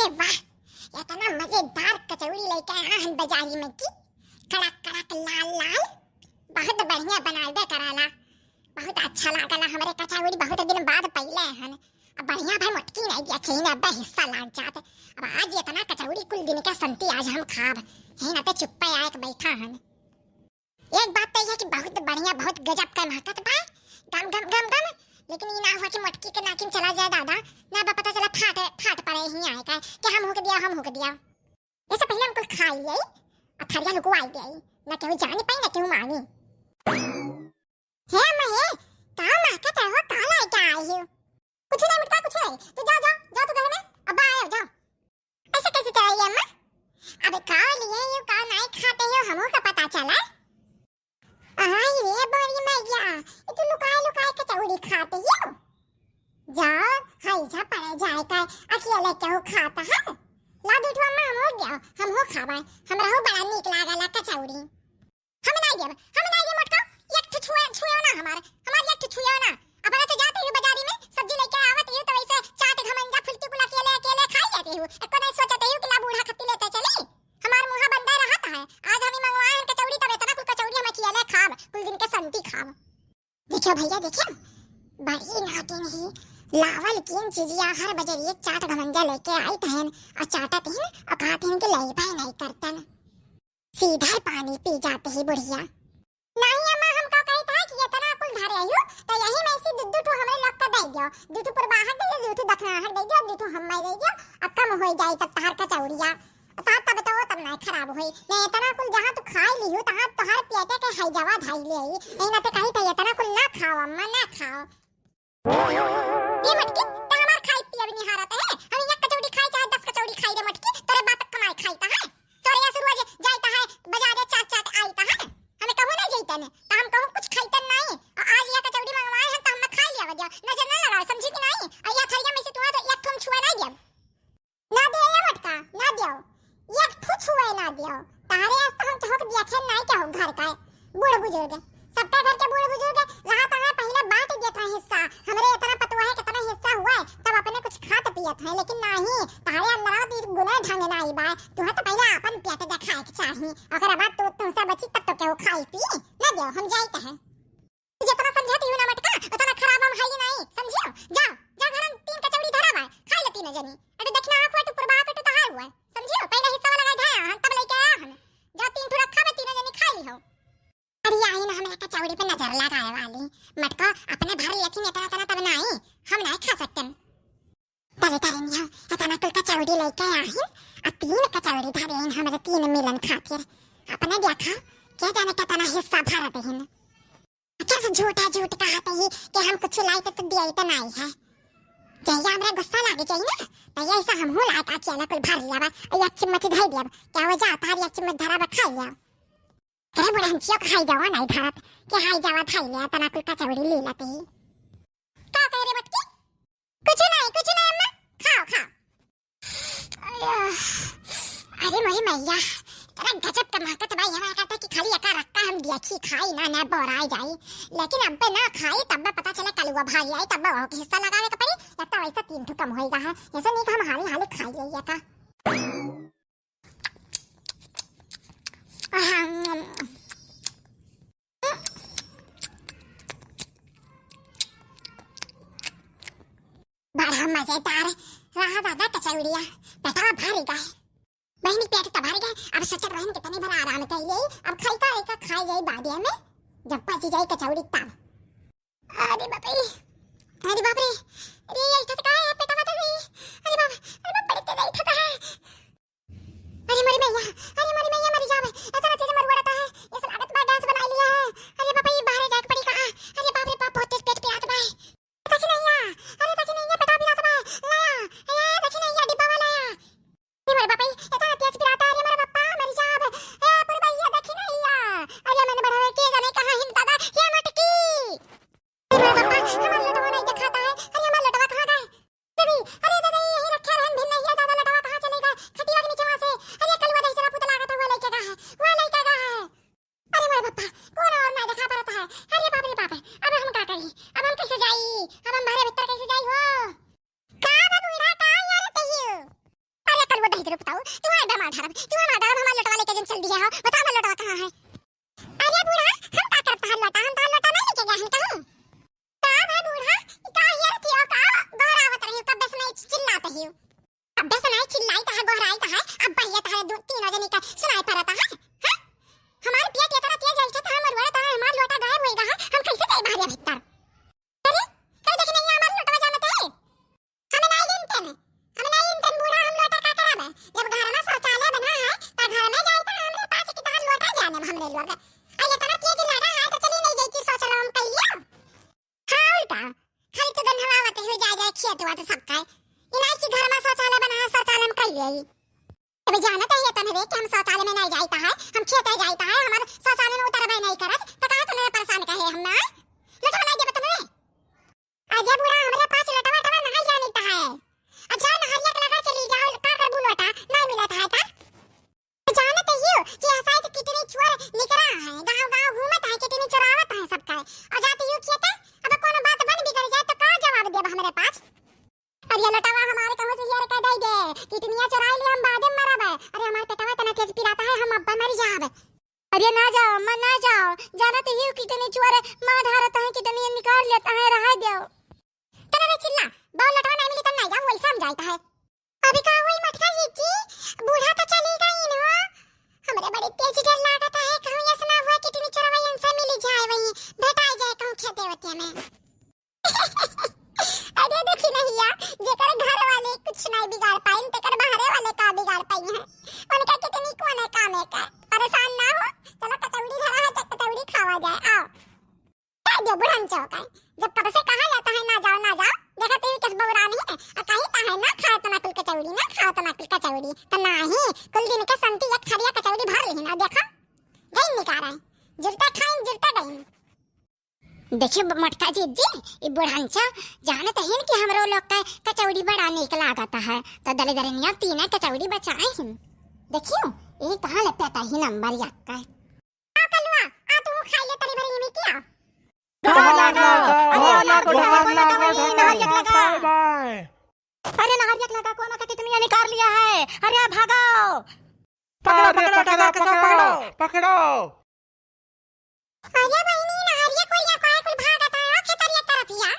अरे वाह, इतना मजेदार कचौड़ी लेके आया हन बाजारी में की। कड़क कड़क लाल लाल, बहुत बढ़िया बनावे कराला। बहुत अच्छा लागला हमरे कचौड़ी, बहुत दिन बाद पहिले हन। अब बढ़िया भाई मटकी नहीं दिया खेने, अब हिस्सा लाग जात। अब आज इतना कचौड़ी कुल दिन का संती आज हम खाब है ना, तो चुप्पे आए के बैठा हन। एक बात तो है कि बहुत बढ़िया, बहुत गजब का महकत बा, गम गम गम गम। लेकिन ये ना हुआ कि मटकी के नाकिन चला जाए दादा, ना पता चला फाट पड़े ही आए का कि हम हो के दिया। ऐसे पहले हम कुछ खा लिए, अब थरिया लुको आई गई, ना केहू जानी पाई ना केहू मानी। हे महे, का महकत है हो, का लाइक आई हो? कुछ नहीं मिटका, कुछ नहीं। तो जाओ तो घर में, अब आए जाओ। ऐसे कैसे कराई अम्मा? अब का लिए यो का नहीं खाते हो, हमो का पता चला। आई रे बड़ी मैया, ये तो लुकाए कचौड़ी खाते हो। जाओ हाई जा पड़े जाए का अकेले केहू खाता है। ला दूठो अम्मा, हम हो गया, हम हो खाबा, हमरा हो बड़ा नीक लागला कचौड़ी। हम नहीं देब मटका, एक ठो छुए ना हमार एक ठो छुए ना। अपना तो जाते हो बाजारी में सब्जी लेके आवत हो, तो वैसे चाट घमंजा फुलती कुल अकेले खाई जाते हो। एको नहीं सोचते हो कि ला बूढ़ा खत्ती लेते चली। हमार मुंह बंदा रहता है, आज हम मंगवाए हैं कचौड़ी, तब इतना कुल कचौड़ी हम अकेले खाब, कुल दिन के संती खाब। देखियो भैया देखियो, बड़ी नागिन ही लावल किन चीजिया हर बजरिए चाट घमंजा लेके आई तहन, और चाटत हैं और कहते हैं कि लई भाई नहीं करतन, सीधा पानी पी जाते ही बुढ़िया। नहीं अम्मा, हमका कहत है कि इतना कुल धरे आयो, तो यही में से दूध तो हमरे लोग का दे दियो, दूध पर बाहर दे दियो, दूध दखनाहट दे दियो, दूध हम दे दियो, अब कम हो जाए तब तार कचौड़िया। तब तो तब नहीं खराब होई। मैं इतना कुल जहां तू खाई लियो तहां तोहर पेटे के हई जवा धाई ले आई, नहीं ना तो कही तो इतना कुल ना खाओ अम्मा, ना खाओ। ये मटकी तो हमार खाई पिया भी नहीं हारत है। हम एक कचौड़ी खाई चाहे 10 कचौड़ी खाई रे मटकी, तोरे बाप कमाई खाईता है, तोरे ऐसे रोज जाईता है बाजार चाट आईता है। हमें कहू नहीं जाईता ने, तो हम कहू कुछ खाईता नहीं, और आज ये कचौड़ी मंगवाए हैं तो हम खा लिया वजह, नजर ना लगाओ, समझी कि नहीं। और ये थरिया में से तू तो एक थम छुआ नहीं दियो, ना दे ये मटका, ना दियो एक ठो छुए ना दियो। तारे आज तो हम चहक दिया थे नहीं कहू घर का बूढ़ बुजुर्ग, सबका घर के बूढ़ बुजुर्ग रहा तो है पहले बांट देता है हिस्सा। हमरे इतना पतवा है कितना हिस्सा हुआ है, तब अपने कुछ खात पियत है, लेकिन नहीं तारे अंदर दी गुने ढंग ना आई बा। तू तो पहले अपन पेट देखाए के चाहिए, अगर बाद तो तुमसे बची तब तो केहू खाई पी ना दियो, हम जाईते हैं। जितना समझाती हूं ना मटका उतना खराब हम है ही नहीं, समझियो। जा घर में 3 कचौड़ी धरा बा, खा लेती न जनी, अरे देखना आंख में तो पुरबा पे तो हार हुआ, समझियो। पहले हिस्सा वाला गया हम तब लेके आया हम, जा 3 ठो रखा बे 3 जनी खा ली हो। अरे आई ना हमें कचौड़ी पे नजर लगाए वाली मटका अपने भर लेती इतना तब नहीं, हम नहीं खा सकते। तले नहीं इतना कुल कचौड़ी लेके आई और 3 कचौड़ी धरे हमारे 3 मिलन खातिर, अपने देखा क्या जाने कितना हिस्सा भर देहिन। कैसे झूठ कहते ही कि हम कुछ लाई तो दिया तो नहीं है। जैसे हमरा गुस्सा लागे चाहिए ना, तो ऐसा हम हो लायक अकेला कुल भर लिया बा, एक चम्मच धर दिया, क्या हो जाता है एक चम्मच धरा बा खा लिया। करे बुढ़ा हम चियो खाई जावा नहीं धरत, कि हाई जावा खाई लिया तना कुल कचौड़ी ले लेते ही। क्या कह रे मटकी? कुछ नहीं अम्मा, खाओ। अरे मोरी मैया, तेरा गजब का महकत भाई, हमारा कहता कि खाली एका रखा हम देखी खाई ना बोराई जाई, लेकिन अब ना खाई तब पता चले कलुआ भाई आई, तब हो के हिस्सा लगावे के पड़ी, लगता वैसा 3 ठो कम होएगा है, ऐसा नहीं कि हम हाली खाई जाइए का। बड़ा मजेदार रहा दादा कचौड़िया, बेटा भारी गए बहनी पेट तो भर गए। अब सचर बहन कितनी भर आराम कर ले, अब खाई खाई जाई बादिया में जब पची जाई कचौड़ी तब। अरे बाप रे, अरे ये ठका है पेटा मत हुई, अरे बाप बड़े तेज ठका है। अरे मरी मैया मरी जावे, इतना तेज मर पड़ता है, इस लागत में गैस बना लिया है। अरे बाप ये बाहर जाके पड़ी कहां? अरे बाप रे बाप बहुत तेज पेट पे आता है। तक नहीं आ, अरे तक नहीं आ पेटा भी आता है, लाया ए तक नहीं आ डिब्बा वाला आया। अरे मेरे बाप इतना तेज पिराता है, मेरे पापा मर जाब, ए पूरी भैया देखी नहीं आ। अरे मैंने बढ़ावे के जाने कहां हिंद दादा ये मटकी। अरे मेरे पापा हमारा लटवा नहीं दिखाता है, अरे हमारा लटवा कहां गए? दीदी अरे दीदी यही रखे इधर बताओ तुम्हारा दम आधार हमारा लटवा लेके जन चल दिया हो बता मैं लटवा कहां है अरे बूढ़ा हम का करता है लटा हम तो लटा नहीं लेके गए हैं कहूं का भाई बूढ़ा का यार थी और का गहरावत रही कब बस नहीं चिल्लाता ही अब बस नहीं चिल्लाई का है गहराई का है अब भैया का है दो तीन जने का सुनाई पड़ता है हां हमारे पिया के तरह तेज जलता था हमर बड़ा था हमार लोटा गायब होएगा है हम कैसे जाए भारिया भीतर अरे कल देख नहीं हमार लोटवा जानते है हमें नहीं जानते बूढ़ा हम लोटा का करावे जब घर में शौचालय बना है तो घर में जाए तो हमरे पास की तरह लोटा जाने हमरे लोग आइए तना तेज लगा है तो चली नहीं गई कि शौचालय हम कह लिया हां उल्टा खाली तो गंधवावत हो जाए खेत वात सब का इनाई की घर में शौचालय बना है शौचालय में कह लिया अबे जानते है तने रे कि हम शौचालय में नहीं जाता है हम खेत में जाता है हमारे शौचालय में उतरबे नहीं करत तो काहे तने परेशान कहे हम ना लटवा नहीं देबे तने आजा बूढ़ा हमरे पास लटवा नहीं जानता है अच्छा नहरिया के लगा चली जाओ का कर बुलोटा नहीं मिला था जानते ही हो कि ऐसा तो कितने चोर निकरा है गांव घूमत है कितने चोरावत है सबका और जाते ही खेत अब कोनो बात बन बिगड़ जाए तो का जवाब देब हमारे पास अरे लटावा हमारे कहूं से यार कह दई दे कितनिया चुराई ले हम बाद में मरब अरे हमारे पेटवा तना तेज पिराता है हम अब्बा मर जाब अरे ना जाओ अम्मा ना जाओ जानते ही हो कितने चोर मां धारत है कितने निकाल लेता है रह दो तने चिल्ला बाल लटवा नहीं मिली तब नहीं जाओ वैसा हम जाता है अभी का हुई मटका जी की बूढ़ा तो चली गई न हमरे बड़े तेज डर लागत है कहूं ये सुना हुआ कितनी चोरवाई से मिली जाए वही भेटाई जाए कहूं खेते वते में अरे देखी नहीं यार जेकर घर वाले कुछ नहीं बिगाड़ पाइन तेकर बाहर वाले का बिगाड़ पाई है उनका कितनी कौन है काम है का परेशान ना हो चलो कचौड़ी धरा है तो कचौड़ी खावा जाए आओ क्या जो बुढ़न चौक है जब कब से कहा जाता है ना जाओ देखा तेरी किस बौरा नहीं है और कहीं ता है ना खाओ तो नकल कचौड़ी ना खाओ तो नकल कचौड़ी तो नहीं कुल दिन के संती एक खरिया कचौड़ी भर लेहिन और देखा गई निकाल है जुरता खाइन जुरता गई देखिए मटका जी ये बुढ़ांचा जानते हैं कि हमरो लोग का कचौड़ी बड़ा निक लागता है तो दले दरनिया तीन कचौड़ी बचाए हैं देखियो ये कहां ले पेटा ही नंबर यक्का आ कलवा आ तू खाई ले तरी भरी में क्या अरे नारियल लगा कोना का कितनी निकाल लिया है अरे भागो पकड़ो अरे बहनी नारियल कोई या कोई भागता है खेतरिया तरफ या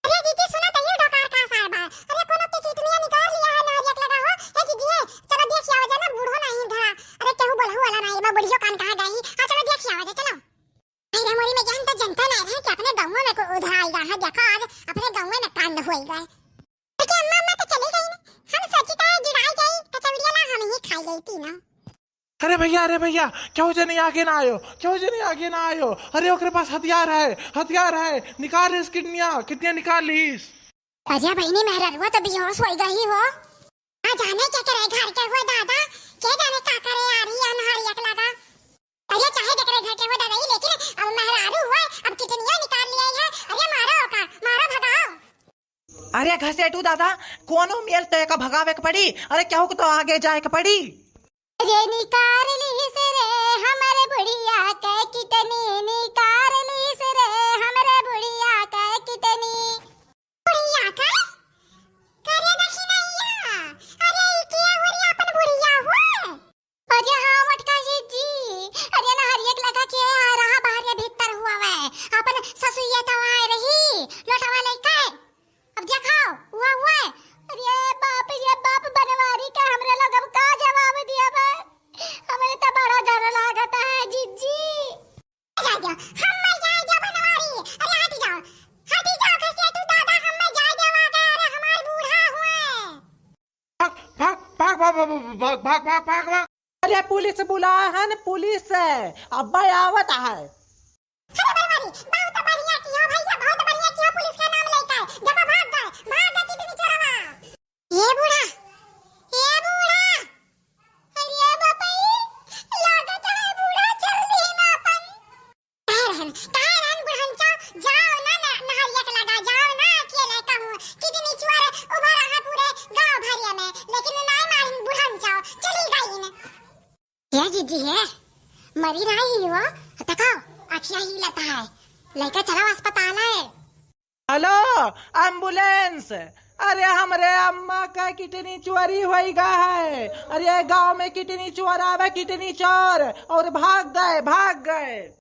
अरे दीदी सुना तइयो डकार का साहब अरे कोनो के कितनी निकाल लिया है नारियल लगा हो ए दीदी चलो देख आवा जाना बूढ़ो नहीं धरा अरे केहू बोलहु वाला नहीं बा बुढ़ियो कान कहां गई आ चलो देख आवा जा चलो अरे मोरी में जानता जनता नहीं है कि अपने गांव में को उधर आएगा है देखो आज अपने गांव में कांड होएगा लेकिन अम्मा तो चली गई ना हम सोची था जुड़ाई गई कचौड़ियां ना हम ही खाई गई थी ना अरे भैया क्यों जने आगे ना आयो अरे ओकरे पास हथियार है निकाल इस कितनिया निकाल लीस अरे बहनी मेहरा रुआ तो बेहोश हो गई हो आ जाने क्या करे घर के हो दादा के जाने का करे यार ये अनहारिया के लगा अरे चाहे जकरे घर के हो दादा ही लेकिन अब मेहरारू हुआ अब कितनिया निकाल लिया है अरे मारो भगाओ अरे घसेटू दादा कोनो मेल तय का भगावे के पड़ी अरे क्या हो तो आगे जाए के पड़ी अरे निकाल लीस रे हमारे बुढ़िया के कितनी निकाल लीस रे हमारे बुढ़िया के कितनी बुढ़िया का करे देखी नहीं अरे के बुढ़िया अपन बुढ़िया हो अरे हां मटका जी अरे ना हर एक लगा के आ रहा बाहर भीतर हुआ है अपन ससुइया तो आ रही लौटवा लेके अब देखाओ हुआ अरे बाप बनवारी का हमरा लोग अब का जवाब दिया बा हमें तो बड़ा डर लागता है जीजी जा हम में जा बनवारी अरे हट जाओ कैसे तू दादा हम में जा अरे हमार बूढ़ा हुए भाग अरे पुलिस बुला है न पुलिस है अब्बा आवत है अरे बनवारी बहुत बढ़िया किया भैया बहुत बढ़िया किया पुलिस का नाम लेकर जब भाग गए कितनी चोरवा ये बूढ़ा अरे बापई लागत है बूढ़ा चल रही ना अपन कहरन बुढ़ंचा जाओ ना नहरिया के लगा जाओ ना अकेले कहूं कितनी चोर उभा रहा पूरे गांव भरिया में लेकिन नहीं मारिन बुढ़ंचा चली गई ने ये जीजी है मरी नहीं हो तकाओ आखिया ही लेता है लेकर चलो अस्पताल है हेलो एम्बुलेंस अरे हमरे अम्मा का किडनी चोरी हो गया है। अरे गांव में किडनी चोर आवे, किडनी चोर, और भाग गए।